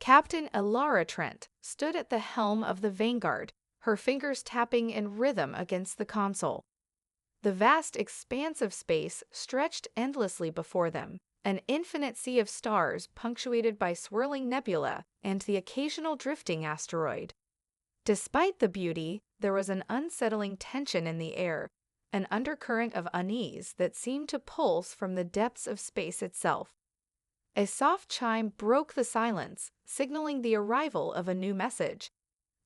Captain Elara Trent stood at the helm of the Vanguard, her fingers tapping in rhythm against the console. The vast expanse of space stretched endlessly before them, an infinite sea of stars punctuated by swirling nebula and the occasional drifting asteroid. Despite the beauty, there was an unsettling tension in the air, an undercurrent of unease that seemed to pulse from the depths of space itself. A soft chime broke the silence, signaling the arrival of a new message.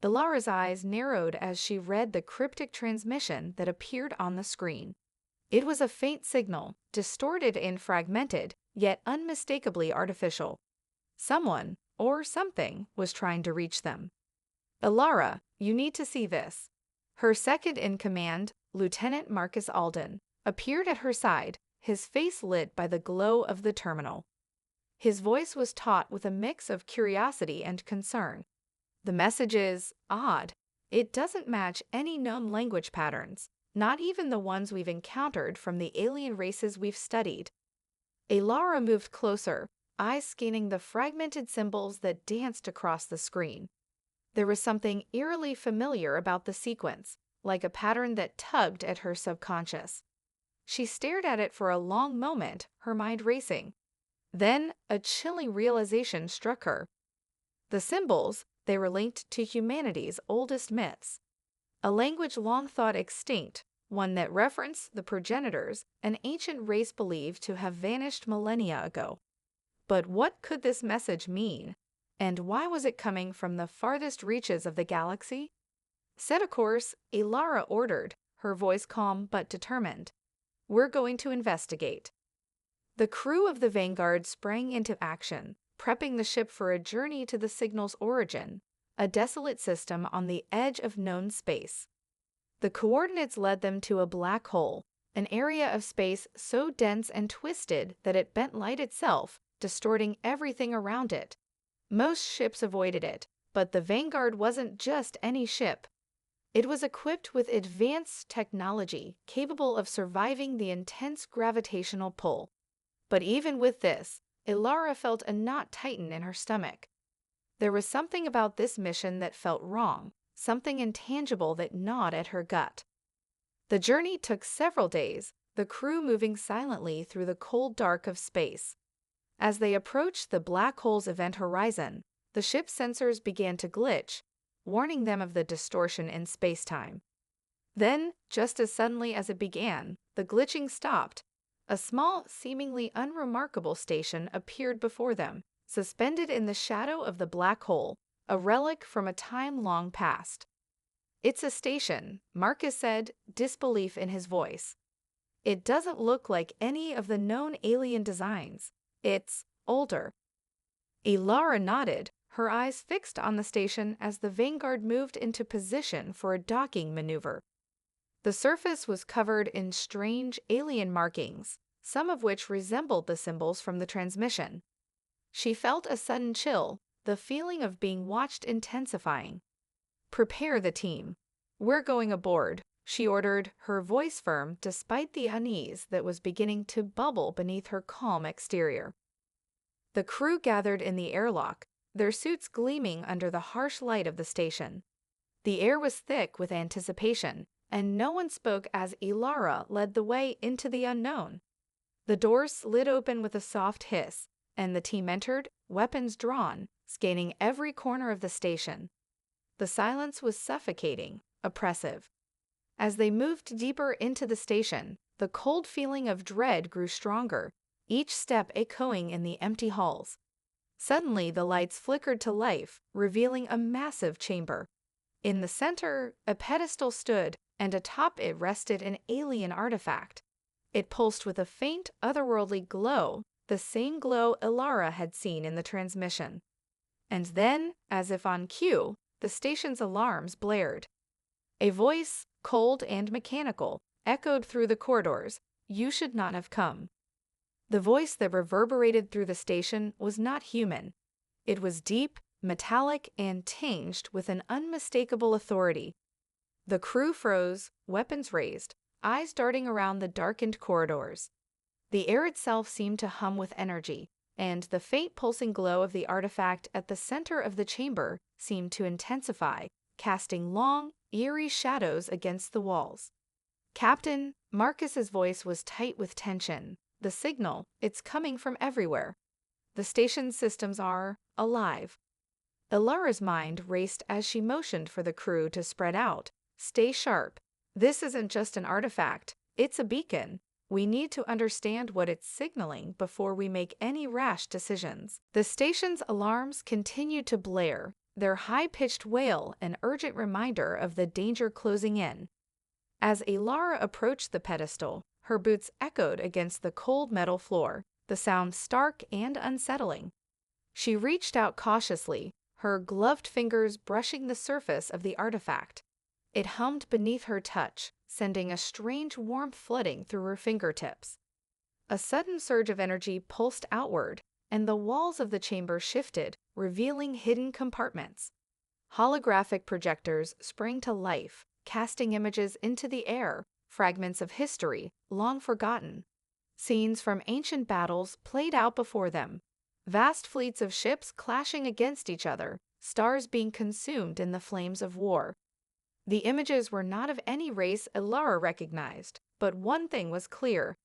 Elara's eyes narrowed as she read the cryptic transmission that appeared on the screen. It was a faint signal, distorted and fragmented, yet unmistakably artificial. Someone, or something, was trying to reach them. "Elara, you need to see this." Her second-in-command, Lieutenant Marcus Alden, appeared at her side, his face lit by the glow of the terminal. His voice was taut with a mix of curiosity and concern. "The message is odd. It doesn't match any known language patterns, not even the ones we've encountered from the alien races we've studied." Elara moved closer, eyes scanning the fragmented symbols that danced across the screen. There was something eerily familiar about the sequence, like a pattern that tugged at her subconscious. She stared at it for a long moment, her mind racing. Then a chilling realization struck her. The symbols, they were linked to humanity's oldest myths. A language long thought extinct, one that referenced the progenitors, an ancient race believed to have vanished millennia ago. But what could this message mean? And why was it coming from the farthest reaches of the galaxy? "Set a course," Elara ordered, her voice calm but determined. "We're going to investigate." The crew of the Vanguard sprang into action, prepping the ship for a journey to the signal's origin, a desolate system on the edge of known space. The coordinates led them to a black hole, an area of space so dense and twisted that it bent light itself, distorting everything around it. Most ships avoided it, but the Vanguard wasn't just any ship. It was equipped with advanced technology capable of surviving the intense gravitational pull. But even with this, Elara felt a knot tighten in her stomach. There was something about this mission that felt wrong, something intangible that gnawed at her gut. The journey took several days, the crew moving silently through the cold dark of space. As they approached the black hole's event horizon, the ship's sensors began to glitch, warning them of the distortion in space-time. Then, just as suddenly as it began, the glitching stopped. A small, seemingly unremarkable station appeared before them, suspended in the shadow of the black hole, a relic from a time long past. "It's a station," Marcus said, disbelief in his voice. "It doesn't look like any of the known alien designs. It's older." Elara nodded, her eyes fixed on the station as the Vanguard moved into position for a docking maneuver. The surface was covered in strange alien markings, some of which resembled the symbols from the transmission. She felt a sudden chill, the feeling of being watched intensifying. "Prepare the team. We're going aboard," she ordered, her voice firm despite the unease that was beginning to bubble beneath her calm exterior. The crew gathered in the airlock, their suits gleaming under the harsh light of the station. The air was thick with anticipation, and no one spoke as Elara led the way into the unknown. The doors slid open with a soft hiss, and the team entered, weapons drawn, scanning every corner of the station. The silence was suffocating, oppressive. As they moved deeper into the station, the cold feeling of dread grew stronger, each step echoing in the empty halls. Suddenly, the lights flickered to life, revealing a massive chamber. In the center, a pedestal stood, and atop it rested an alien artifact. It pulsed with a faint, otherworldly glow, the same glow Elara had seen in the transmission. And then, as if on cue, the station's alarms blared. A voice, cold and mechanical, echoed through the corridors, "You should not have come." The voice that reverberated through the station was not human. It was deep, metallic, and tinged with an unmistakable authority. The crew froze, weapons raised, eyes darting around the darkened corridors. The air itself seemed to hum with energy, and the faint pulsing glow of the artifact at the center of the chamber seemed to intensify, casting long, eerie shadows against the walls. "Captain," Marcus's voice was tight with tension. "The signal, it's coming from everywhere. The station's systems are alive." Ilara's mind raced as she motioned for the crew to spread out. "Stay sharp. This isn't just an artifact, it's a beacon. We need to understand what it's signaling before we make any rash decisions." The station's alarms continued to blare, their high-pitched wail an urgent reminder of the danger closing in. As Ilara approached the pedestal, her boots echoed against the cold metal floor, the sound stark and unsettling. She reached out cautiously, her gloved fingers brushing the surface of the artifact. It hummed beneath her touch, sending a strange warmth flooding through her fingertips. A sudden surge of energy pulsed outward, and the walls of the chamber shifted, revealing hidden compartments. Holographic projectors sprang to life, casting images into the air, fragments of history, long forgotten. Scenes from ancient battles played out before them. Vast fleets of ships clashing against each other, stars being consumed in the flames of war. The images were not of any race Ilara recognized, but one thing was clear.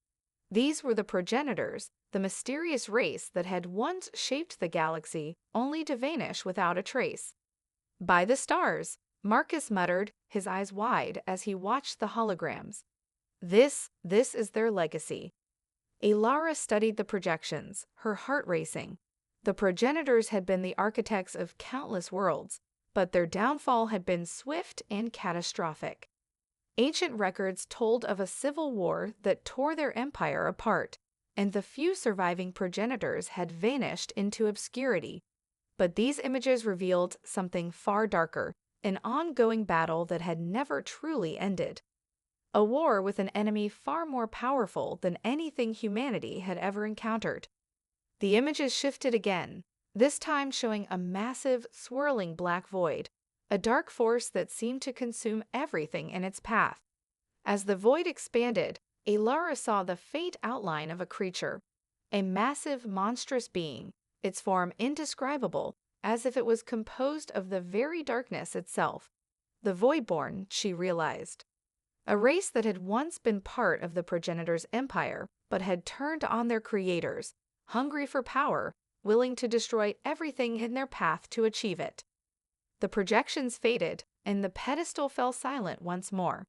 These were the progenitors, the mysterious race that had once shaped the galaxy, only to vanish without a trace. "By the stars," Marcus muttered, his eyes wide as he watched the holograms. This is their legacy." Ilara studied the projections, her heart racing. The progenitors had been the architects of countless worlds, but their downfall had been swift and catastrophic. Ancient records told of a civil war that tore their empire apart, and the few surviving progenitors had vanished into obscurity. But these images revealed something far darker, an ongoing battle that had never truly ended. A war with an enemy far more powerful than anything humanity had ever encountered. The images shifted again, this time showing a massive, swirling black void, a dark force that seemed to consume everything in its path. As the void expanded, Ilara saw the faint outline of a creature, a massive, monstrous being, its form indescribable, as if it was composed of the very darkness itself. The Voidborn, she realized. A race that had once been part of the progenitors' empire, but had turned on their creators, hungry for power, willing to destroy everything in their path to achieve it. The projections faded, and the pedestal fell silent once more.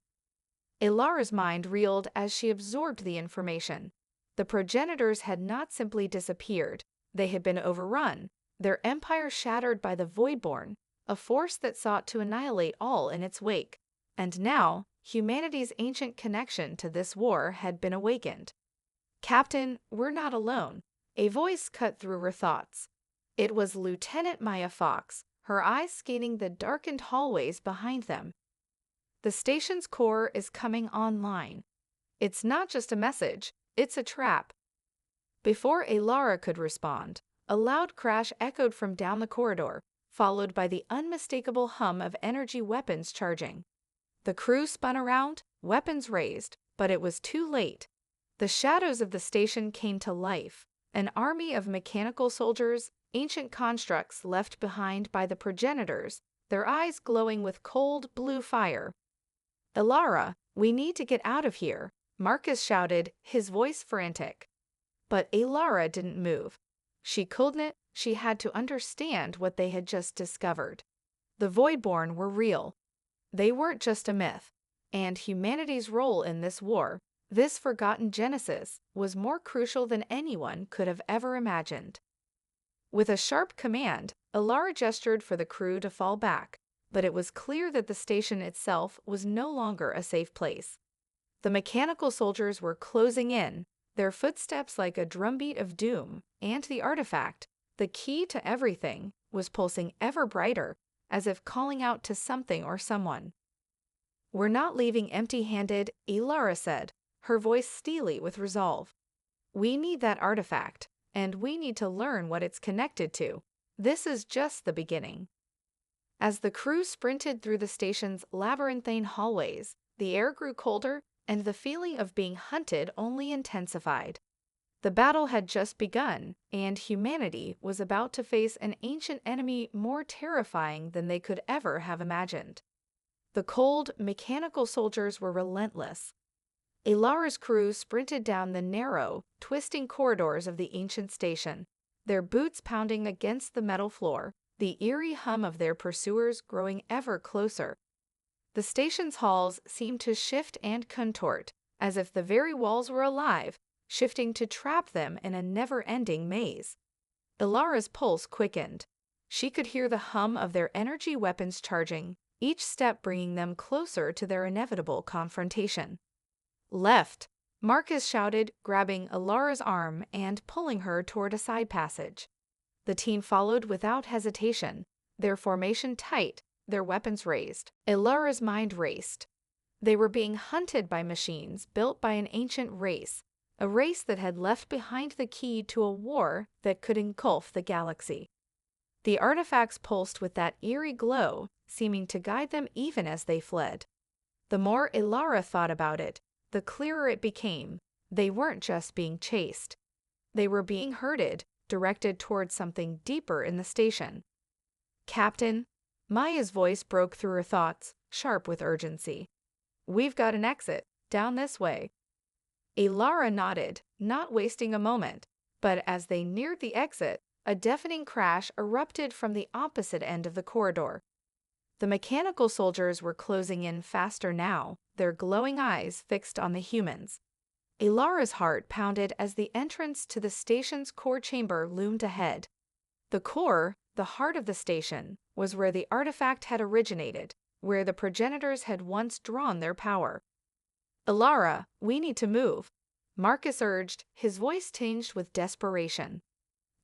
Ilara's mind reeled as she absorbed the information. The progenitors had not simply disappeared, they had been overrun, their empire shattered by the Voidborn, a force that sought to annihilate all in its wake. And now, humanity's ancient connection to this war had been awakened. "Captain, we're not alone," a voice cut through her thoughts. It was Lieutenant Maya Fox, her eyes scanning the darkened hallways behind them. "The station's core is coming online. It's not just a message, it's a trap." Before Ilara could respond, a loud crash echoed from down the corridor, followed by the unmistakable hum of energy weapons charging. The crew spun around, weapons raised, but it was too late. The shadows of the station came to life, an army of mechanical soldiers, ancient constructs left behind by the progenitors, their eyes glowing with cold blue fire. "Ilara, we need to get out of here," Marcus shouted, his voice frantic. But Ilara didn't move. She couldn't, she had to understand what they had just discovered. The Voidborn were real. They weren't just a myth, and humanity's role in this war, this forgotten genesis, was more crucial than anyone could have ever imagined. With a sharp command, Ilara gestured for the crew to fall back, but it was clear that the station itself was no longer a safe place. The mechanical soldiers were closing in, their footsteps like a drumbeat of doom, and the artifact, the key to everything, was pulsing ever brighter, as if calling out to something or someone. "We're not leaving empty-handed," Ilara said, her voice steely with resolve. "We need that artifact, and we need to learn what it's connected to. This is just the beginning." As the crew sprinted through the station's labyrinthine hallways, the air grew colder, and the feeling of being hunted only intensified. The battle had just begun, and humanity was about to face an ancient enemy more terrifying than they could ever have imagined. The cold, mechanical soldiers were relentless. Alara's crew sprinted down the narrow, twisting corridors of the ancient station, their boots pounding against the metal floor, the eerie hum of their pursuers growing ever closer. The station's halls seemed to shift and contort, as if the very walls were alive, shifting to trap them in a never-ending maze. Alara's pulse quickened. She could hear the hum of their energy weapons charging, each step bringing them closer to their inevitable confrontation. "Left!" Marcus shouted, grabbing Alara's arm and pulling her toward a side passage. The team followed without hesitation, their formation tight, their weapons raised. Alara's mind raced. They were being hunted by machines built by an ancient race, a race that had left behind the key to a war that could engulf the galaxy. The artifacts pulsed with that eerie glow, seeming to guide them even as they fled. The more Alara thought about it, the clearer it became. They weren't just being chased. They were being herded, directed towards something deeper in the station. "Captain," Maya's voice broke through her thoughts, sharp with urgency. "We've got an exit, down this way." Alara nodded, not wasting a moment, but as they neared the exit, a deafening crash erupted from the opposite end of the corridor. The mechanical soldiers were closing in faster now, their glowing eyes fixed on the humans. Alara's heart pounded as the entrance to the station's core chamber loomed ahead. The core, the heart of the station, was where the artifact had originated, where the progenitors had once drawn their power. "Alara, we need to move," Marcus urged, his voice tinged with desperation.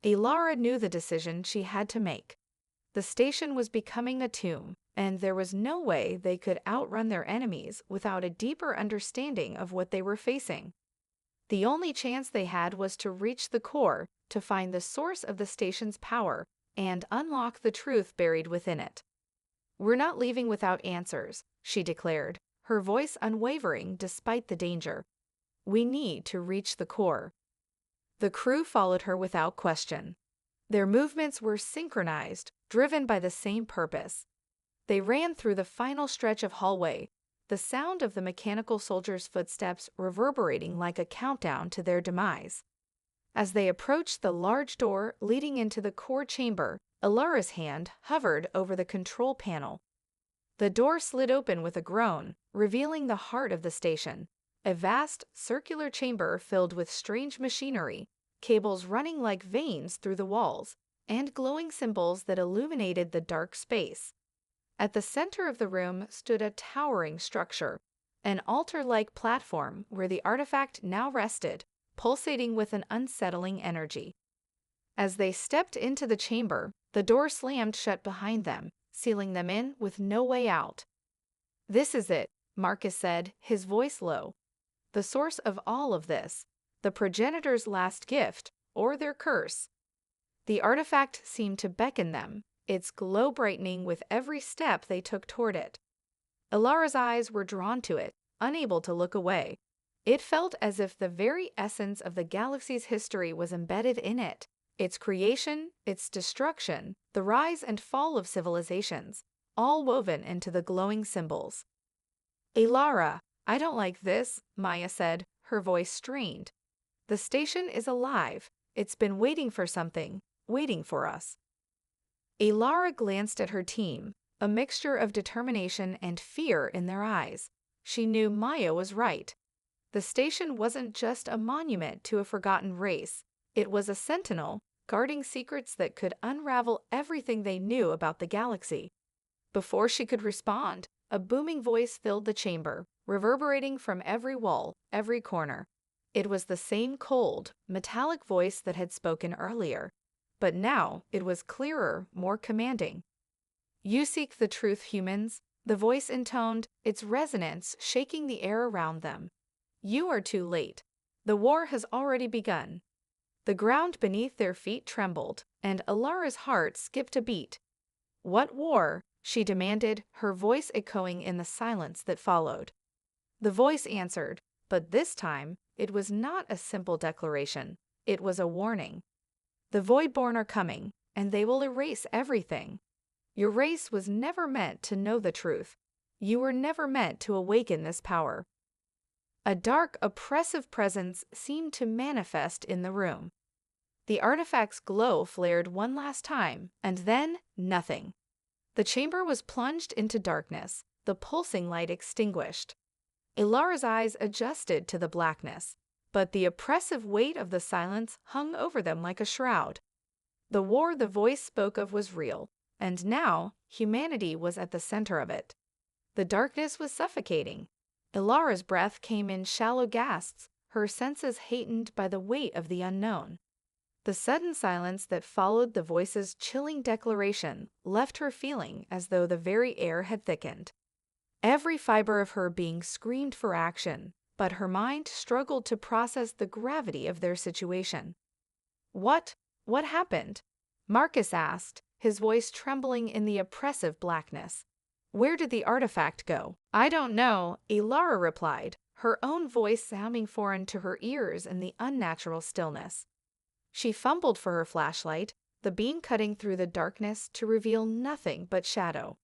Alara knew the decision she had to make. The station was becoming a tomb, and there was no way they could outrun their enemies without a deeper understanding of what they were facing. The only chance they had was to reach the core, to find the source of the station's power, and unlock the truth buried within it. "We're not leaving without answers," she declared, her voice unwavering despite the danger. "We need to reach the core." The crew followed her without question. Their movements were synchronized, driven by the same purpose. They ran through the final stretch of hallway, the sound of the mechanical soldiers' footsteps reverberating like a countdown to their demise. As they approached the large door leading into the core chamber, Alara's hand hovered over the control panel. The door slid open with a groan, revealing the heart of the station, a vast, circular chamber filled with strange machinery, cables running like veins through the walls, and glowing symbols that illuminated the dark space. At the center of the room stood a towering structure, an altar-like platform where the artifact now rested, pulsating with an unsettling energy. As they stepped into the chamber, the door slammed shut behind them, sealing them in with no way out. "This is it," Marcus said, his voice low. "The source of all of this, the progenitor's last gift, or their curse." The artifact seemed to beckon them, its glow brightening with every step they took toward it. Alara's eyes were drawn to it, unable to look away. It felt as if the very essence of the galaxy's history was embedded in it, its creation, its destruction, the rise and fall of civilizations, all woven into the glowing symbols. "Alara, I don't like this," Maya said, her voice strained. "The station is alive. It's been waiting for something, waiting for us." Alara glanced at her team, a mixture of determination and fear in their eyes. She knew Maya was right. The station wasn't just a monument to a forgotten race. It was a sentinel, guarding secrets that could unravel everything they knew about the galaxy. Before she could respond, a booming voice filled the chamber, reverberating from every wall, every corner. It was the same cold, metallic voice that had spoken earlier, but now it was clearer, more commanding. "You seek the truth, humans," the voice intoned, its resonance shaking the air around them. "You are too late. The war has already begun." The ground beneath their feet trembled, and Alara's heart skipped a beat. "What war?" she demanded, her voice echoing in the silence that followed. The voice answered, but this time it was not a simple declaration. It was a warning. The Voidborn are coming, and they will erase everything. Your race was never meant to know the truth. You were never meant to awaken this power. A dark, oppressive presence seemed to manifest in the room. The artifact's glow flared one last time, and then nothing. The chamber was plunged into darkness, the pulsing light extinguished. Ilara's eyes adjusted to the blackness, but the oppressive weight of the silence hung over them like a shroud. The war the voice spoke of was real, and now humanity was at the center of it. The darkness was suffocating. Ilara's breath came in shallow gasps, her senses heightened by the weight of the unknown. The sudden silence that followed the voice's chilling declaration left her feeling as though the very air had thickened. Every fiber of her being screamed for action, but her mind struggled to process the gravity of their situation. What happened? Marcus asked, his voice trembling in the oppressive blackness. Where did the artifact go? I don't know, Ilara replied, her own voice sounding foreign to her ears in the unnatural stillness. She fumbled for her flashlight, the beam cutting through the darkness to reveal nothing but shadow.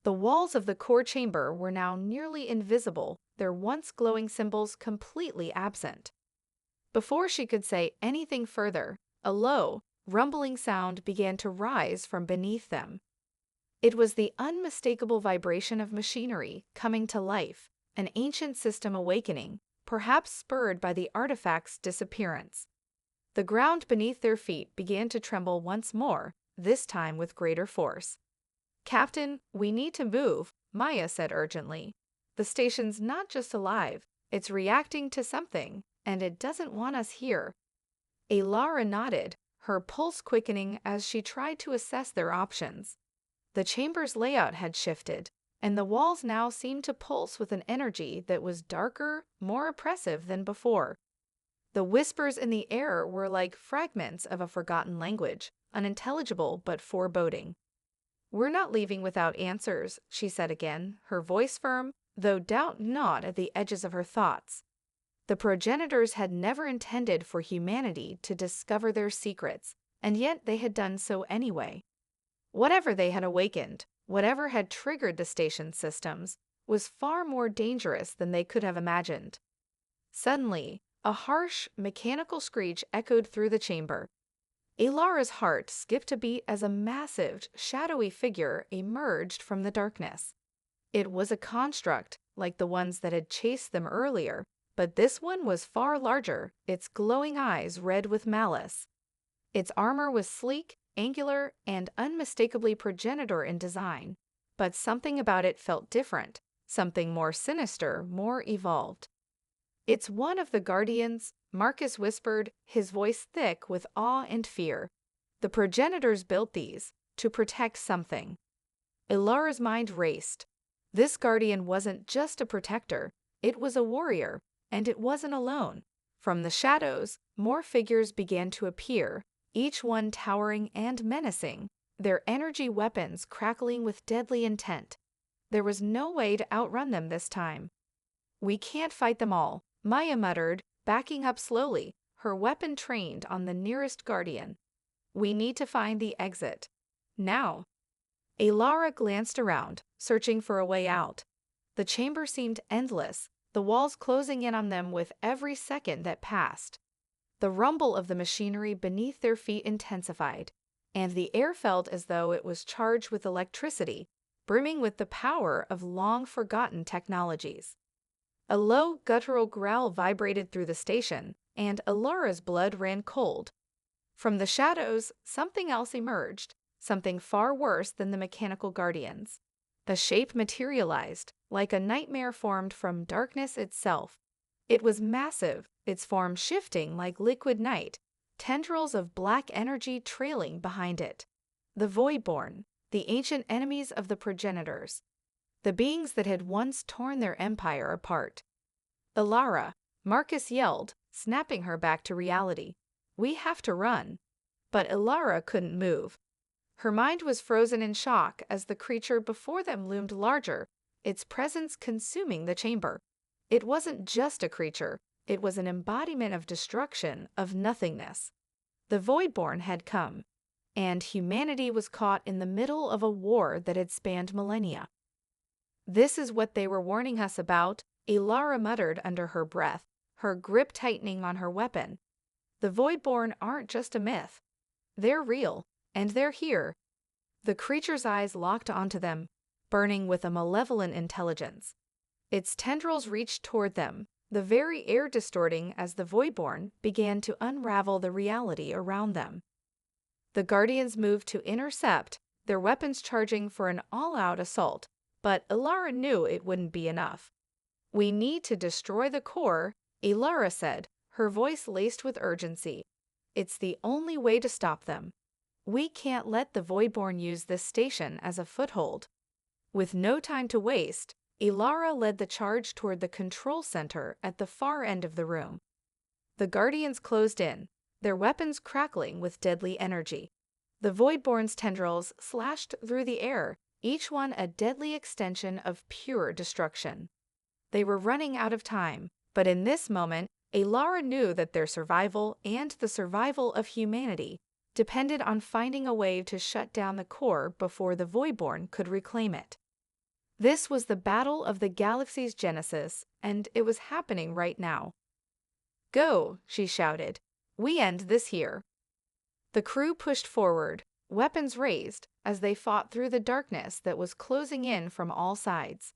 The walls of the core chamber were now nearly invisible, their once glowing symbols completely absent. Before she could say anything further, a low, rumbling sound began to rise from beneath them. It was the unmistakable vibration of machinery coming to life, an ancient system awakening, perhaps spurred by the artifact's disappearance. The ground beneath their feet began to tremble once more, this time with greater force. Captain, we need to move, Maya said urgently. The station's not just alive, it's reacting to something, and it doesn't want us here. Ilara nodded, her pulse quickening as she tried to assess their options. The chamber's layout had shifted, and the walls now seemed to pulse with an energy that was darker, more oppressive than before. The whispers in the air were like fragments of a forgotten language, unintelligible but foreboding. We're not leaving without answers, she said again, her voice firm, though doubt gnawed at the edges of her thoughts. The progenitors had never intended for humanity to discover their secrets, and yet they had done so anyway. Whatever they had awakened, whatever had triggered the station systems, was far more dangerous than they could have imagined. Suddenly, a harsh, mechanical screech echoed through the chamber. Ilara's heart skipped a beat as a massive, shadowy figure emerged from the darkness. It was a construct, like the ones that had chased them earlier, but this one was far larger, its glowing eyes red with malice. Its armor was sleek, angular, and unmistakably progenitor in design, but something about it felt different, something more sinister, more evolved. It's one of the Guardians, Marcus whispered, his voice thick with awe and fear. The progenitors built these to protect something. Ilara's mind raced. This Guardian wasn't just a protector, it was a warrior, and it wasn't alone. From the shadows, more figures began to appear, each one towering and menacing, their energy weapons crackling with deadly intent. There was no way to outrun them this time. We can't fight them all, Maya muttered, backing up slowly, her weapon trained on the nearest Guardian. We need to find the exit. Now. Ilara glanced around, searching for a way out. The chamber seemed endless, the walls closing in on them with every second that passed. The rumble of the machinery beneath their feet intensified, and the air felt as though it was charged with electricity, brimming with the power of long-forgotten technologies. A low, guttural growl vibrated through the station, and Ilara's blood ran cold. From the shadows, something else emerged, something far worse than the mechanical guardians. The shape materialized, like a nightmare formed from darkness itself. It was massive, its form shifting like liquid night, tendrils of black energy trailing behind it. The Voidborn, the ancient enemies of the progenitors. The beings that had once torn their empire apart. Ilara, Marcus yelled, snapping her back to reality. We have to run. But Ilara couldn't move. Her mind was frozen in shock as the creature before them loomed larger, its presence consuming the chamber. It wasn't just a creature, It was an embodiment of destruction, of nothingness. The Voidborn had come, and humanity was caught in the middle of a war that had spanned millennia. "This is what they were warning us about," Ilara muttered under her breath, her grip tightening on her weapon. "The Voidborn aren't just a myth. They're real, and they're here." The creature's eyes locked onto them, burning with a malevolent intelligence. Its tendrils reached toward them, the very air distorting as the Voidborn began to unravel the reality around them. The Guardians moved to intercept, their weapons charging for an all-out assault, but Ilara knew it wouldn't be enough. "We need to destroy the core," Ilara said, her voice laced with urgency. "It's the only way to stop them. We can't let the Voidborn use this station as a foothold." With no time to waste, Ilara led the charge toward the control center at the far end of the room. The Guardians closed in, their weapons crackling with deadly energy. The Voidborn's tendrils slashed through the air, each one a deadly extension of pure destruction. They were running out of time, but in this moment, Ilara knew that their survival and the survival of humanity depended on finding a way to shut down the core before the Voidborn could reclaim it. This was the battle of the galaxy's genesis, and it was happening right now. "Go," she shouted. "We end this here." The crew pushed forward, weapons raised, as they fought through the darkness that was closing in from all sides.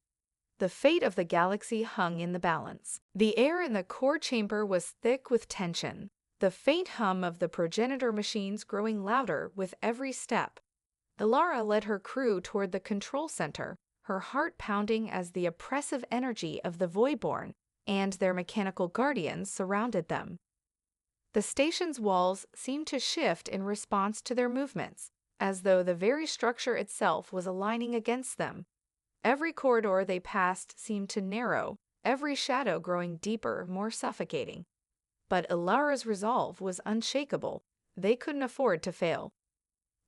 The fate of the galaxy hung in the balance. The air in the core chamber was thick with tension, the faint hum of the progenitor machines growing louder with every step. Ilara led her crew toward the control center, her heart pounding as the oppressive energy of the Voidborn and their mechanical guardians surrounded them. The station's walls seemed to shift in response to their movements, as though the very structure itself was aligning against them. Every corridor they passed seemed to narrow, every shadow growing deeper, more suffocating. But Ilara's resolve was unshakable. They couldn't afford to fail.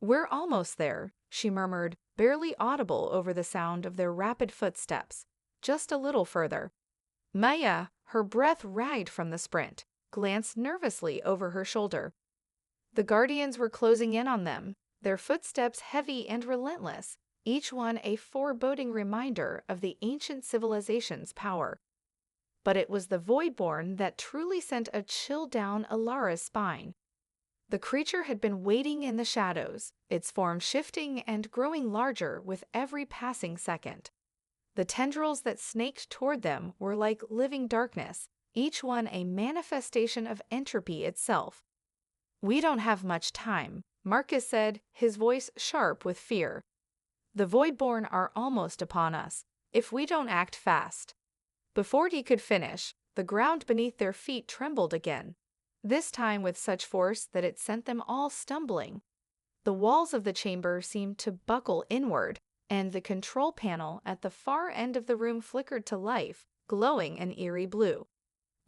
"We're almost there," she murmured, barely audible over the sound of their rapid footsteps. "Just a little further." Maya, her breath ragged from the sprint, glanced nervously over her shoulder. The Guardians were closing in on them, their footsteps heavy and relentless, each one a foreboding reminder of the ancient civilization's power. But it was the Voidborn that truly sent a chill down Ilara's spine. The creature had been waiting in the shadows, its form shifting and growing larger with every passing second. The tendrils that snaked toward them were like living darkness, each one a manifestation of entropy itself. "We don't have much time," Marcus said, his voice sharp with fear. "The Voidborn are almost upon us, if we don't act fast." Before he could finish, the ground beneath their feet trembled again, this time with such force that it sent them all stumbling. The walls of the chamber seemed to buckle inward, and the control panel at the far end of the room flickered to life, glowing an eerie blue.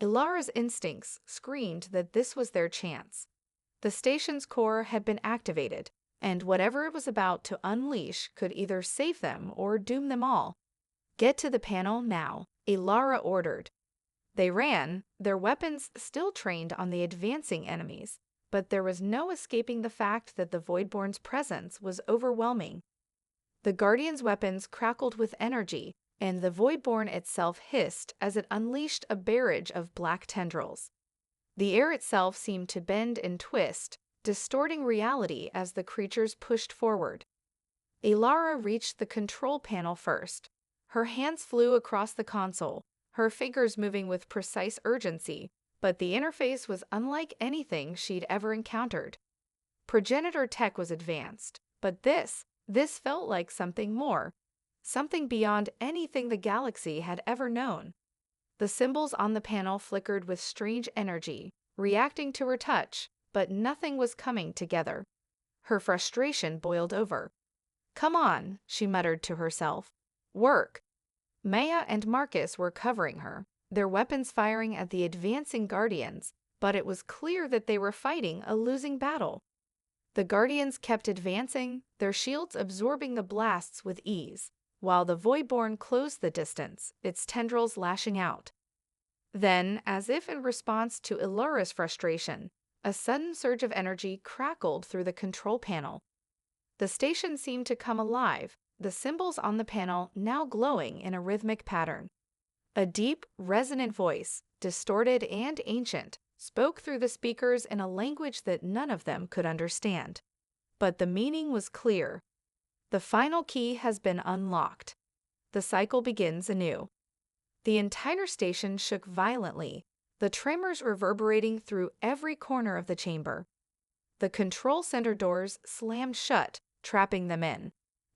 Ilara's instincts screamed that this was their chance. The station's core had been activated, and whatever it was about to unleash could either save them or doom them all. "Get to the panel now," Ilara ordered. They ran, their weapons still trained on the advancing enemies, but there was no escaping the fact that the Voidborn's presence was overwhelming. The Guardians' weapons crackled with energy, and the Voidborn itself hissed as it unleashed a barrage of black tendrils. The air itself seemed to bend and twist, distorting reality as the creatures pushed forward. Ilara reached the control panel first. Her hands flew across the console, her fingers moving with precise urgency, but the interface was unlike anything she'd ever encountered. Progenitor tech was advanced, but this felt like something more, something beyond anything the galaxy had ever known. The symbols on the panel flickered with strange energy, reacting to her touch, but nothing was coming together. Her frustration boiled over. "Come on," she muttered to herself. "Work." Maya and Marcus were covering her, their weapons firing at the advancing Guardians, but it was clear that they were fighting a losing battle. The Guardians kept advancing, their shields absorbing the blasts with ease, while the Voidborn closed the distance, its tendrils lashing out. Then, as if in response to Elara's frustration, a sudden surge of energy crackled through the control panel. The station seemed to come alive, the symbols on the panel now glowing in a rhythmic pattern. A deep, resonant voice, distorted and ancient, spoke through the speakers in a language that none of them could understand. But the meaning was clear. The final key has been unlocked. The cycle begins anew. The entire station shook violently, the tremors reverberating through every corner of the chamber. The control center doors slammed shut, trapping them in.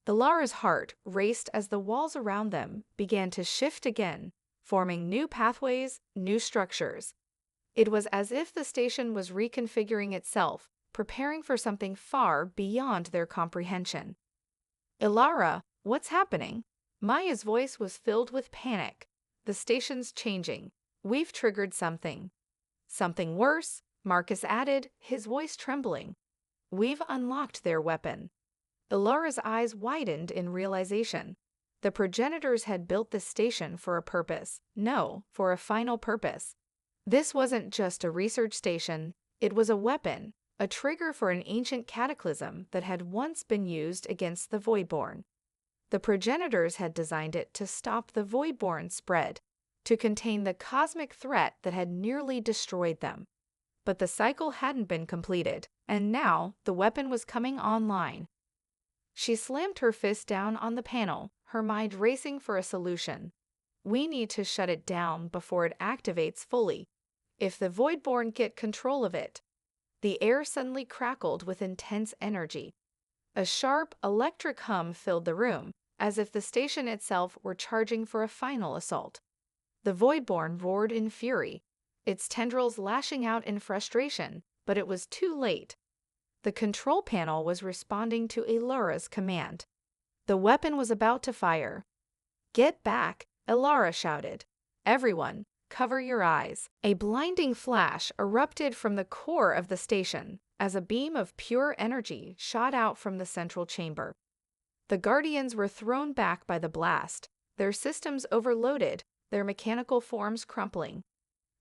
Elara's heart raced as the walls around them began to shift again, forming new pathways, new structures. It was as if the station was reconfiguring itself, preparing for something far beyond their comprehension. "Elara, what's happening?" Maya's voice was filled with panic. "The station's changing. We've triggered something." "Something worse," Marcus added, his voice trembling. "We've unlocked their weapon." Elara's eyes widened in realization. The progenitors had built this station for a purpose. No, for a final purpose. This wasn't just a research station, it was a weapon, a trigger for an ancient cataclysm that had once been used against the Voidborn. The progenitors had designed it to stop the Voidborn spread, to contain the cosmic threat that had nearly destroyed them. But the cycle hadn't been completed, and now the weapon was coming online. She slammed her fist down on the panel, her mind racing for a solution. "We need to shut it down before it activates fully. If the Voidborn get control of it." The air suddenly crackled with intense energy. A sharp, electric hum filled the room, as if the station itself were charging for a final assault. The Voidborn roared in fury, its tendrils lashing out in frustration, but it was too late. The control panel was responding to Elara's command. The weapon was about to fire. "Get back," Elara shouted. "Everyone, cover your eyes." A blinding flash erupted from the core of the station as a beam of pure energy shot out from the central chamber. The Guardians were thrown back by the blast, their systems overloaded, their mechanical forms crumpling.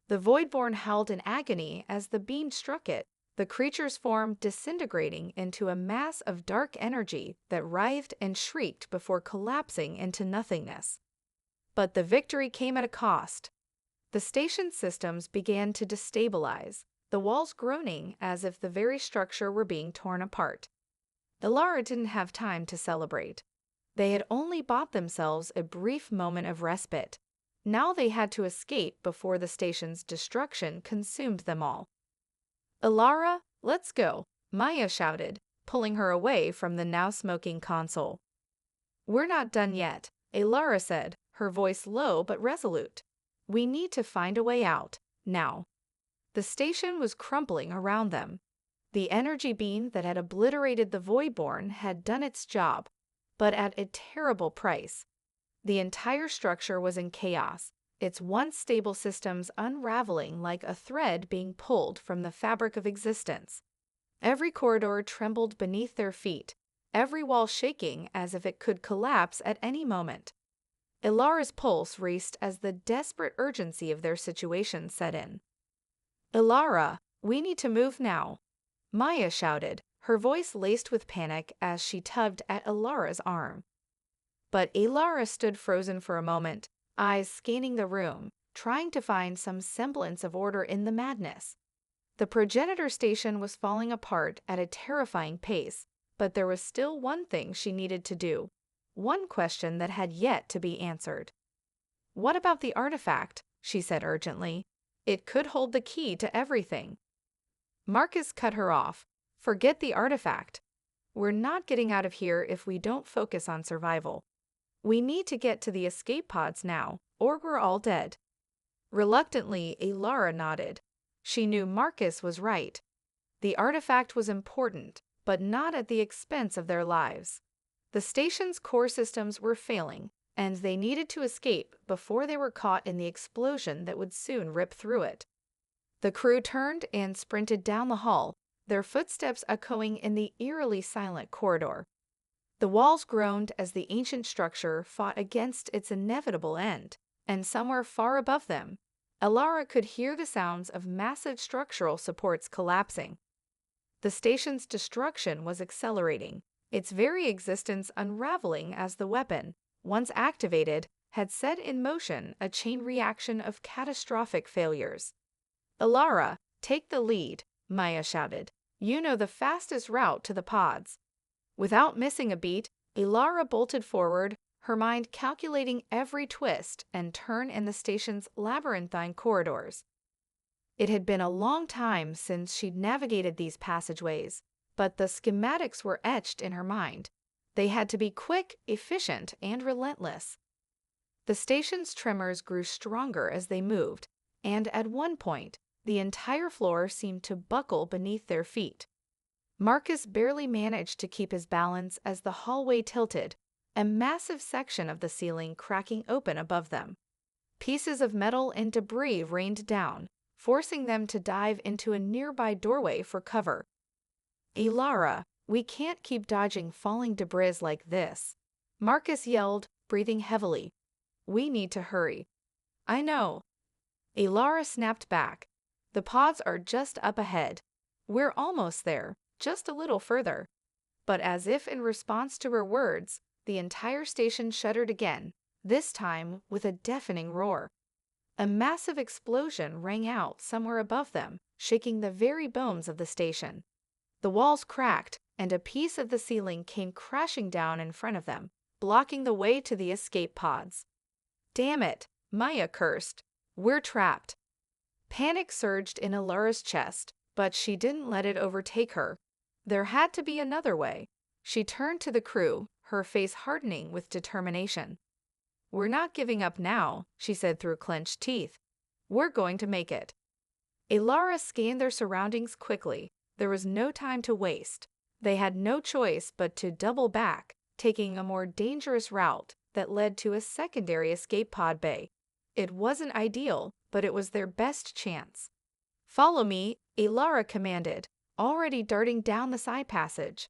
The Voidborn howled in agony as the beam struck it, the creature's form disintegrating into a mass of dark energy that writhed and shrieked before collapsing into nothingness. But the victory came at a cost. The station's systems began to destabilize, the walls groaning as if the very structure were being torn apart. Elara didn't have time to celebrate. They had only bought themselves a brief moment of respite. Now they had to escape before the station's destruction consumed them all. "Elara, let's go," Maya shouted, pulling her away from the now smoking console. "We're not done yet," Elara said, her voice low but resolute. "We need to find a way out, now." The station was crumbling around them. The energy beam that had obliterated the Voidborn had done its job, but at a terrible price. The entire structure was in chaos, its once stable systems unraveling like a thread being pulled from the fabric of existence. Every corridor trembled beneath their feet, every wall shaking as if it could collapse at any moment. Elara's pulse raced as the desperate urgency of their situation set in. "Elara, we need to move now," Maya shouted, her voice laced with panic as she tugged at Elara's arm. But Elara stood frozen for a moment, eyes scanning the room, trying to find some semblance of order in the madness. The progenitor station was falling apart at a terrifying pace, but there was still one thing she needed to do, one question that had yet to be answered. "What about the artifact?" she said urgently. "It could hold the key to everything." Marcus cut her off. "Forget the artifact. We're not getting out of here if we don't focus on survival. We need to get to the escape pods now, or we're all dead." Reluctantly, Elara nodded. She knew Marcus was right. The artifact was important, but not at the expense of their lives. The station's core systems were failing, and they needed to escape before they were caught in the explosion that would soon rip through it. The crew turned and sprinted down the hall, their footsteps echoing in the eerily silent corridor. The walls groaned as the ancient structure fought against its inevitable end, and somewhere far above them, Elara could hear the sounds of massive structural supports collapsing. The station's destruction was accelerating, its very existence unraveling as the weapon, once activated, had set in motion a chain reaction of catastrophic failures. "Elara, take the lead," Maya shouted. "You know the fastest route to the pods." Without missing a beat, Elara bolted forward, her mind calculating every twist and turn in the station's labyrinthine corridors. It had been a long time since she'd navigated these passageways, but the schematics were etched in her mind. They had to be quick, efficient, and relentless. The station's tremors grew stronger as they moved, and at one point, the entire floor seemed to buckle beneath their feet. Marcus barely managed to keep his balance as the hallway tilted, a massive section of the ceiling cracking open above them. Pieces of metal and debris rained down, forcing them to dive into a nearby doorway for cover. "Elara, we can't keep dodging falling debris like this," Marcus yelled, breathing heavily. "We need to hurry." "I know." Elara snapped back. "The pods are just up ahead. We're almost there, just a little further." But as if in response to her words, the entire station shuddered again, this time with a deafening roar. A massive explosion rang out somewhere above them, shaking the very bones of the station. The walls cracked, and a piece of the ceiling came crashing down in front of them, blocking the way to the escape pods. "Damn it," Maya cursed. "We're trapped." Panic surged in Elara's chest, but she didn't let it overtake her. There had to be another way. She turned to the crew, her face hardening with determination. "We're not giving up now," she said through clenched teeth. "We're going to make it." Elara scanned their surroundings quickly. There was no time to waste. They had no choice but to double back, taking a more dangerous route that led to a secondary escape pod bay. It wasn't ideal, but it was their best chance. "Follow me," Elara commanded, already darting down the side passage.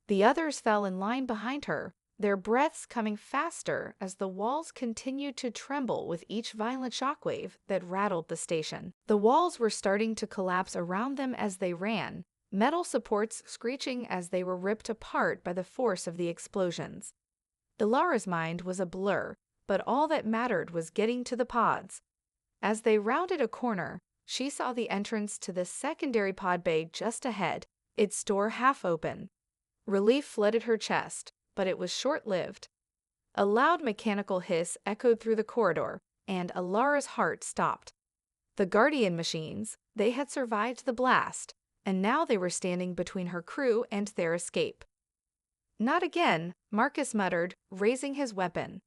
The others fell in line behind her, their breaths coming faster as the walls continued to tremble with each violent shockwave that rattled the station. The walls were starting to collapse around them as they ran, metal supports screeching as they were ripped apart by the force of the explosions. Elara's mind was a blur, but all that mattered was getting to the pods. As they rounded a corner, she saw the entrance to the secondary pod bay just ahead, its door half open. Relief flooded her chest, but it was short-lived. A loud mechanical hiss echoed through the corridor, and Elara's heart stopped. The Guardian machines, they had survived the blast, and now they were standing between her crew and their escape. "Not again," Marcus muttered, raising his weapon.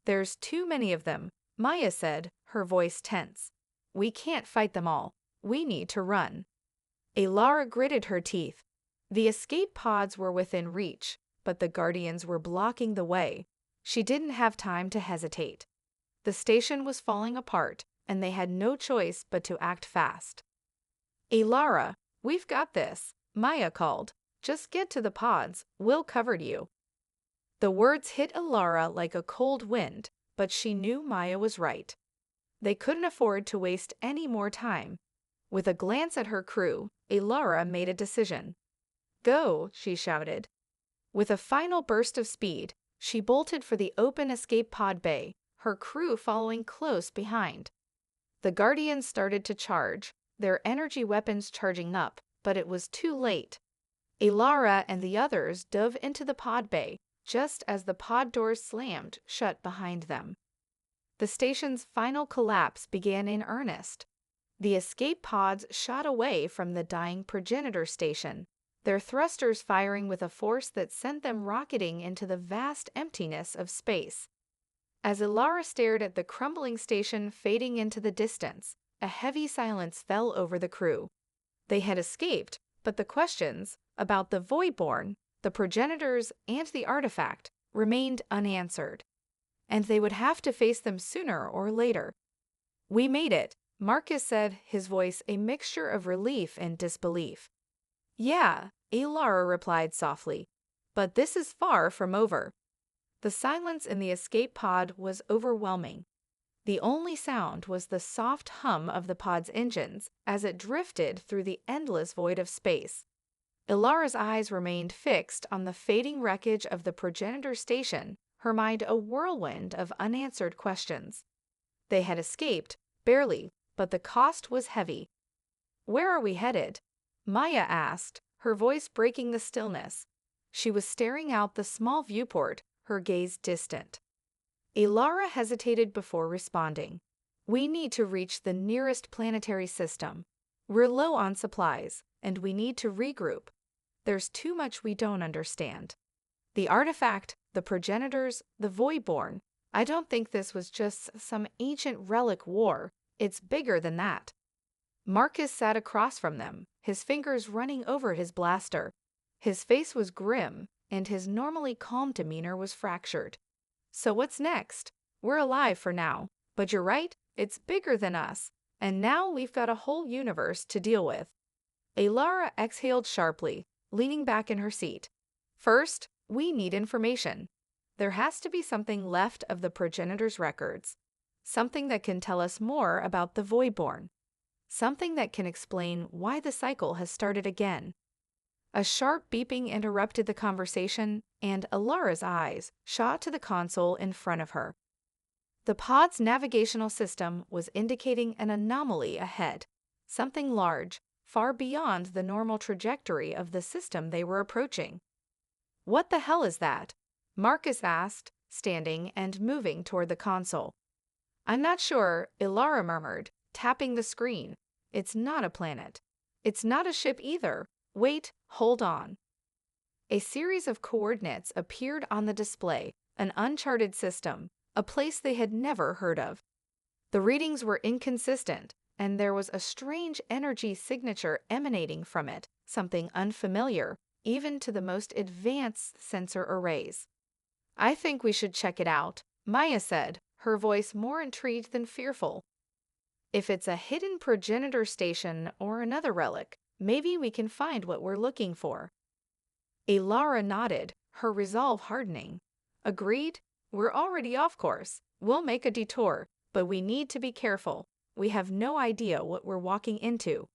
"There's too many of them," Maya said, her voice tense. "We can't fight them all. We need to run." Elara gritted her teeth. The escape pods were within reach, but the Guardians were blocking the way. She didn't have time to hesitate. The station was falling apart, and they had no choice but to act fast. "Elara, we've got this," Maya called. "Just get to the pods. We'll cover you." The words hit Elara like a cold wind, but she knew Maya was right. They couldn't afford to waste any more time. With a glance at her crew, Elara made a decision. "Go," she shouted. With a final burst of speed, she bolted for the open escape pod bay, her crew following close behind. The Guardians started to charge, their energy weapons charging up, but it was too late. Elara and the others dove into the pod bay, just as the pod doors slammed shut behind them. The station's final collapse began in earnest. The escape pods shot away from the dying progenitor station, their thrusters firing with a force that sent them rocketing into the vast emptiness of space. As Elara stared at the crumbling station fading into the distance, a heavy silence fell over the crew. They had escaped, but the questions about the Voidborn, the progenitors, and the artifact remained unanswered. And they would have to face them sooner or later. "We made it," Marcus said, his voice a mixture of relief and disbelief. "Yeah," Elara replied softly, "but this is far from over." The silence in the escape pod was overwhelming. The only sound was the soft hum of the pod's engines as it drifted through the endless void of space. Ilara's eyes remained fixed on the fading wreckage of the progenitor station, her mind a whirlwind of unanswered questions. They had escaped, barely, but the cost was heavy. "Where are we headed?" Maya asked, her voice breaking the stillness. She was staring out the small viewport, her gaze distant. Ilara hesitated before responding. "We need to reach the nearest planetary system. We're low on supplies, and we need to regroup. There's too much we don't understand. The artifact, the progenitors, the Voidborn. I don't think this was just some ancient relic war. It's bigger than that." Marcus sat across from them, his fingers running over his blaster. His face was grim, and his normally calm demeanor was fractured. "So what's next? We're alive for now, but you're right, it's bigger than us, and now we've got a whole universe to deal with." Ilara exhaled sharply, leaning back in her seat. "First, we need information. There has to be something left of the progenitor's records. Something that can tell us more about the Voidborn. Something that can explain why the cycle has started again." A sharp beeping interrupted the conversation, and Ilara's eyes shot to the console in front of her. The pod's navigational system was indicating an anomaly ahead, something large, far beyond the normal trajectory of the system they were approaching. "What the hell is that?" Marcus asked, standing and moving toward the console. "I'm not sure," Ilara murmured, tapping the screen. "It's not a planet. It's not a ship either. Wait, hold on." A series of coordinates appeared on the display, an uncharted system, a place they had never heard of. The readings were inconsistent, and there was a strange energy signature emanating from it, something unfamiliar, even to the most advanced sensor arrays. "I think we should check it out," Maya said, her voice more intrigued than fearful. "If it's a hidden progenitor station or another relic, maybe we can find what we're looking for." Ilara nodded, her resolve hardening. "Agreed? We're already off course. We'll make a detour, but we need to be careful. We have no idea what we're walking into."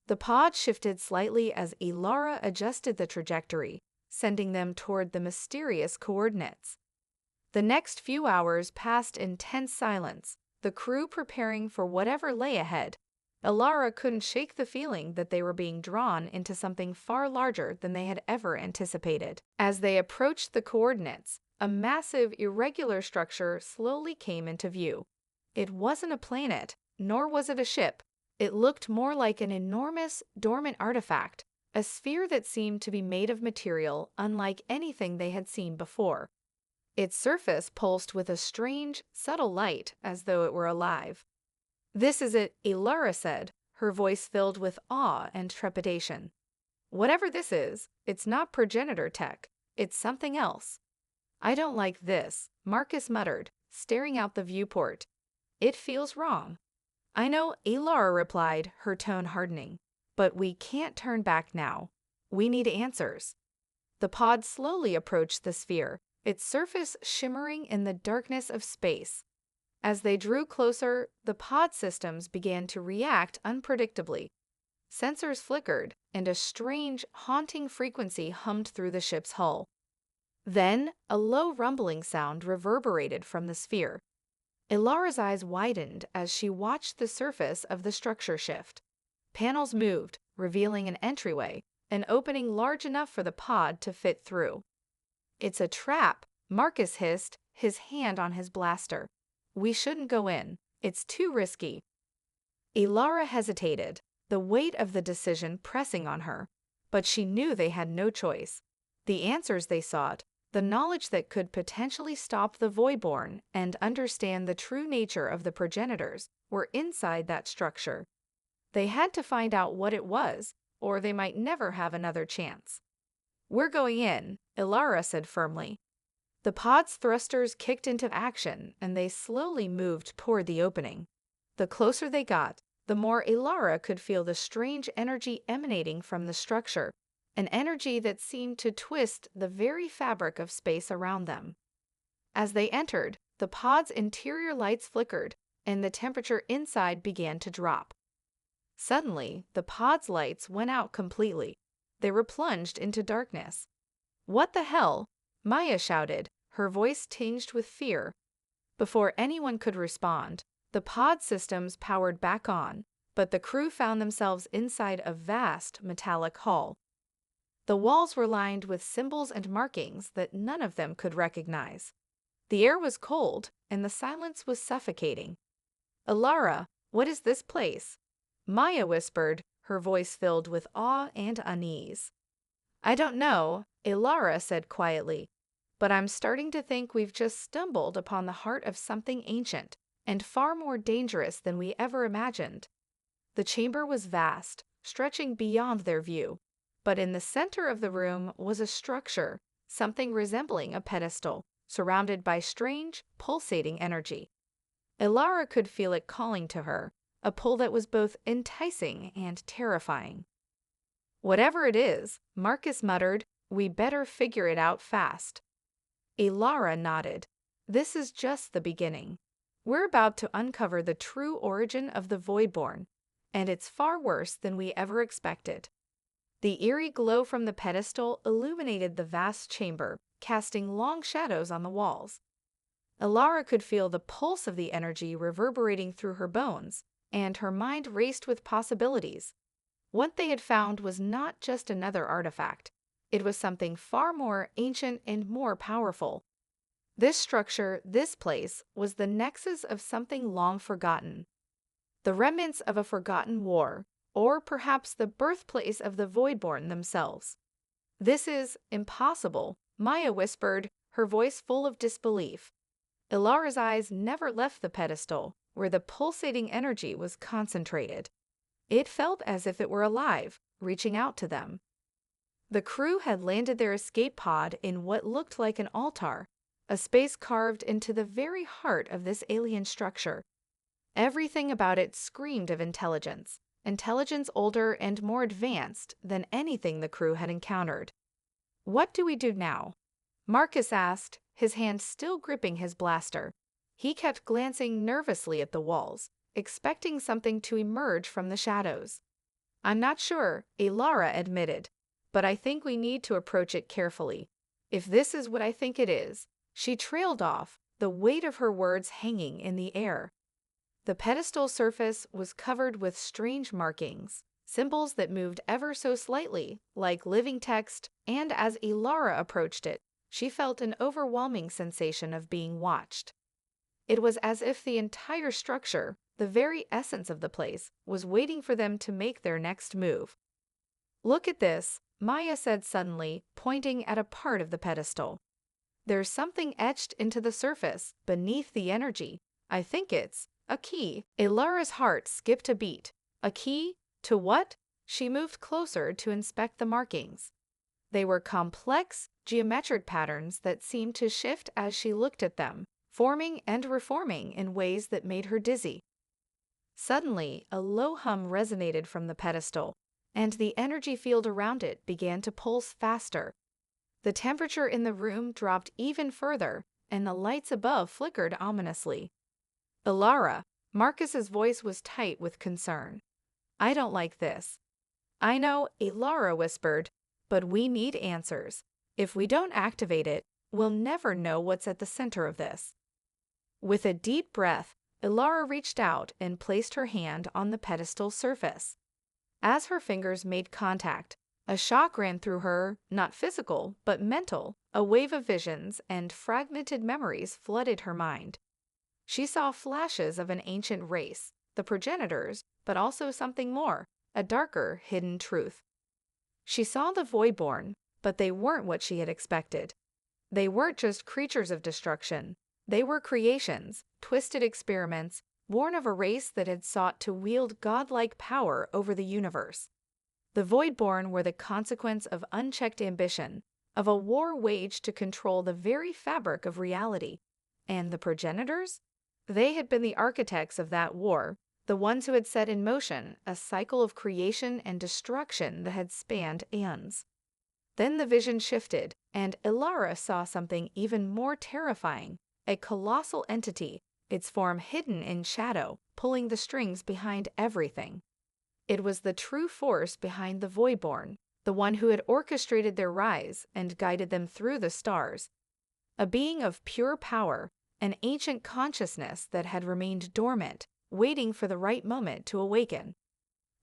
The pod shifted slightly as Ilara adjusted the trajectory, sending them toward the mysterious coordinates. The next few hours passed in tense silence, the crew preparing for whatever lay ahead. Ilara couldn't shake the feeling that they were being drawn into something far larger than they had ever anticipated. As they approached the coordinates, a massive, irregular structure slowly came into view. It wasn't a planet, nor was it a ship. It looked more like an enormous, dormant artifact, a sphere that seemed to be made of material unlike anything they had seen before. Its surface pulsed with a strange, subtle light as though it were alive. "This is it," Ilara said, her voice filled with awe and trepidation. "Whatever this is, it's not progenitor tech. It's something else." "I don't like this," Marcus muttered, staring out the viewport. "It feels wrong." "I know," Ilara replied, her tone hardening. "But we can't turn back now. We need answers." The pod slowly approached the sphere, its surface shimmering in the darkness of space. As they drew closer, the pod systems began to react unpredictably. Sensors flickered, and a strange, haunting frequency hummed through the ship's hull. Then, a low rumbling sound reverberated from the sphere. Ilara's eyes widened as she watched the surface of the structure shift. Panels moved, revealing an entryway, an opening large enough for the pod to fit through. "It's a trap," Marcus hissed, his hand on his blaster. "We shouldn't go in. It's too risky." Ilara hesitated, the weight of the decision pressing on her, but she knew they had no choice. The answers they sought, the knowledge that could potentially stop the Voidborn and understand the true nature of the progenitors, were inside that structure. They had to find out what it was, or they might never have another chance. "We're going in," Ilara said firmly. The pod's thrusters kicked into action, and they slowly moved toward the opening. The closer they got, the more Ilara could feel the strange energy emanating from the structure, an energy that seemed to twist the very fabric of space around them. As they entered, the pod's interior lights flickered, and the temperature inside began to drop. Suddenly, the pod's lights went out completely. They were plunged into darkness. "What the hell?" Maya shouted, her voice tinged with fear. Before anyone could respond, the pod systems powered back on, but the crew found themselves inside a vast metallic hall. The walls were lined with symbols and markings that none of them could recognize. The air was cold, and the silence was suffocating. "Alara, what is this place?" Maya whispered, her voice filled with awe and unease. "I don't know," Alara said quietly, "but I'm starting to think we've just stumbled upon the heart of something ancient and far more dangerous than we ever imagined." The chamber was vast, stretching beyond their view, but in the center of the room was a structure, something resembling a pedestal, surrounded by strange, pulsating energy. Alara could feel it calling to her, a pull that was both enticing and terrifying. "Whatever it is," Marcus muttered, "we better figure it out fast." Alara nodded. "This is just the beginning. We're about to uncover the true origin of the Voidborn, and it's far worse than we ever expected." The eerie glow from the pedestal illuminated the vast chamber, casting long shadows on the walls. Alara could feel the pulse of the energy reverberating through her bones, and her mind raced with possibilities. What they had found was not just another artifact. It was something far more ancient and more powerful. This structure, this place, was the nexus of something long forgotten. The remnants of a forgotten war, or perhaps the birthplace of the Voidborn themselves. "This is impossible," Maya whispered, her voice full of disbelief. Ilara's eyes never left the pedestal, where the pulsating energy was concentrated. It felt as if it were alive, reaching out to them. The crew had landed their escape pod in what looked like an altar, a space carved into the very heart of this alien structure. Everything about it screamed of intelligence, intelligence older and more advanced than anything the crew had encountered. "What do we do now?" Marcus asked, his hand still gripping his blaster. He kept glancing nervously at the walls, expecting something to emerge from the shadows. "I'm not sure," Alara admitted, "but I think we need to approach it carefully. If this is what I think it is." She trailed off, the weight of her words hanging in the air. The pedestal surface was covered with strange markings, symbols that moved ever so slightly, like living text, and as Alara approached it, she felt an overwhelming sensation of being watched. It was as if the entire structure, the very essence of the place, was waiting for them to make their next move. "Look at this," Maya said suddenly, pointing at a part of the pedestal. "There's something etched into the surface, beneath the energy. I think it's a key." Ilara's heart skipped a beat. A key? To what? She moved closer to inspect the markings. They were complex, geometric patterns that seemed to shift as she looked at them, forming and reforming in ways that made her dizzy. Suddenly, a low hum resonated from the pedestal, and the energy field around it began to pulse faster. The temperature in the room dropped even further, and the lights above flickered ominously. "Alara," Marcus's voice was tight with concern. "I don't like this." "I know," Alara whispered, "but we need answers. If we don't activate it, we'll never know what's at the center of this." With a deep breath, Alara reached out and placed her hand on the pedestal surface. As her fingers made contact, a shock ran through her, not physical, but mental. A wave of visions and fragmented memories flooded her mind. She saw flashes of an ancient race, the progenitors, but also something more, a darker, hidden truth. She saw the Voidborn, but they weren't what she had expected. They weren't just creatures of destruction. They were creations, twisted experiments, born of a race that had sought to wield godlike power over the universe. The Voidborn were the consequence of unchecked ambition, of a war waged to control the very fabric of reality. And the progenitors? They had been the architects of that war, the ones who had set in motion a cycle of creation and destruction that had spanned aeons. Then the vision shifted, and Alara saw something even more terrifying, a colossal entity, its form hidden in shadow, pulling the strings behind everything. It was the true force behind the Voidborn, the one who had orchestrated their rise and guided them through the stars. A being of pure power, an ancient consciousness that had remained dormant, waiting for the right moment to awaken.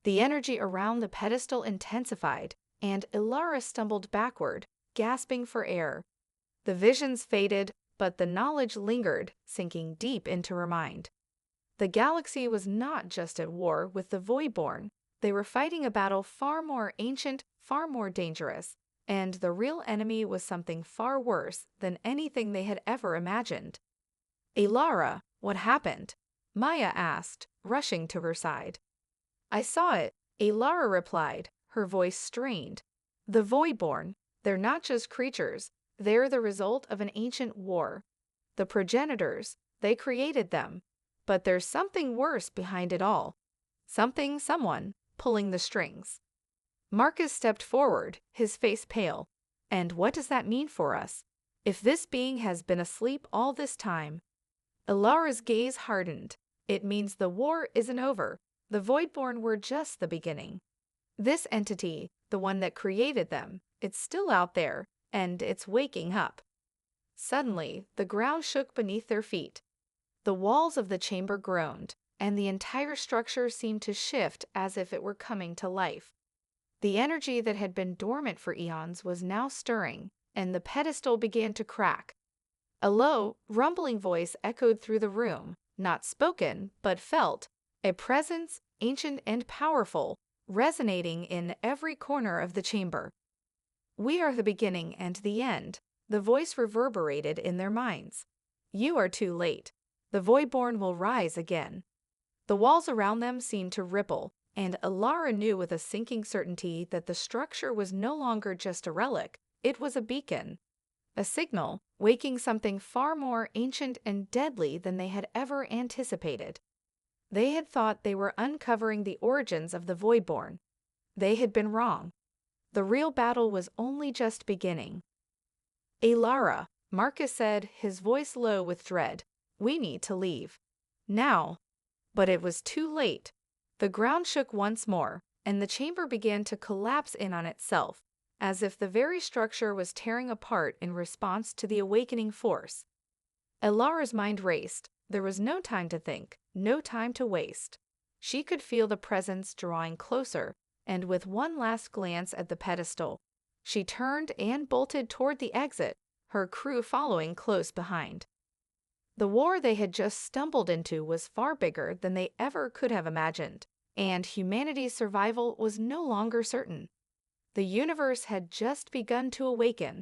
The energy around the pedestal intensified, and Ilara stumbled backward, gasping for air. The visions faded, but the knowledge lingered, sinking deep into her mind. The galaxy was not just at war with the Voidborn. They were fighting a battle far more ancient, far more dangerous, and the real enemy was something far worse than anything they had ever imagined. "Ilara, what happened?" Maya asked, rushing to her side. "I saw it," Ilara replied, her voice strained. "The Voidborn, they're not just creatures, they're the result of an ancient war. The progenitors, they created them. But there's something worse behind it all. Someone, pulling the strings." Marcus stepped forward, his face pale. "And what does that mean for us? If this being has been asleep all this time?" Ilara's gaze hardened. "It means the war isn't over. The Voidborn were just the beginning. This entity, the one that created them, it's still out there, and it's waking up." Suddenly, the ground shook beneath their feet. The walls of the chamber groaned, and the entire structure seemed to shift as if it were coming to life. The energy that had been dormant for eons was now stirring, and the pedestal began to crack. A low, rumbling voice echoed through the room, not spoken, but felt, a presence, ancient and powerful, resonating in every corner of the chamber. "We are the beginning and the end," the voice reverberated in their minds. "You are too late. The Voidborn will rise again." The walls around them seemed to ripple, and Ilara knew with a sinking certainty that the structure was no longer just a relic, it was a beacon. A signal, waking something far more ancient and deadly than they had ever anticipated. They had thought they were uncovering the origins of the Voidborn. They had been wrong. The real battle was only just beginning. "Ilara," Marcus said, his voice low with dread. "We need to leave. Now." But it was too late. The ground shook once more, and the chamber began to collapse in on itself, as if the very structure was tearing apart in response to the awakening force. Ilara's mind raced. There was no time to think, no time to waste. She could feel the presence drawing closer, and with one last glance at the pedestal, she turned and bolted toward the exit, her crew following close behind. The war they had just stumbled into was far bigger than they ever could have imagined, and humanity's survival was no longer certain. The universe had just begun to awaken,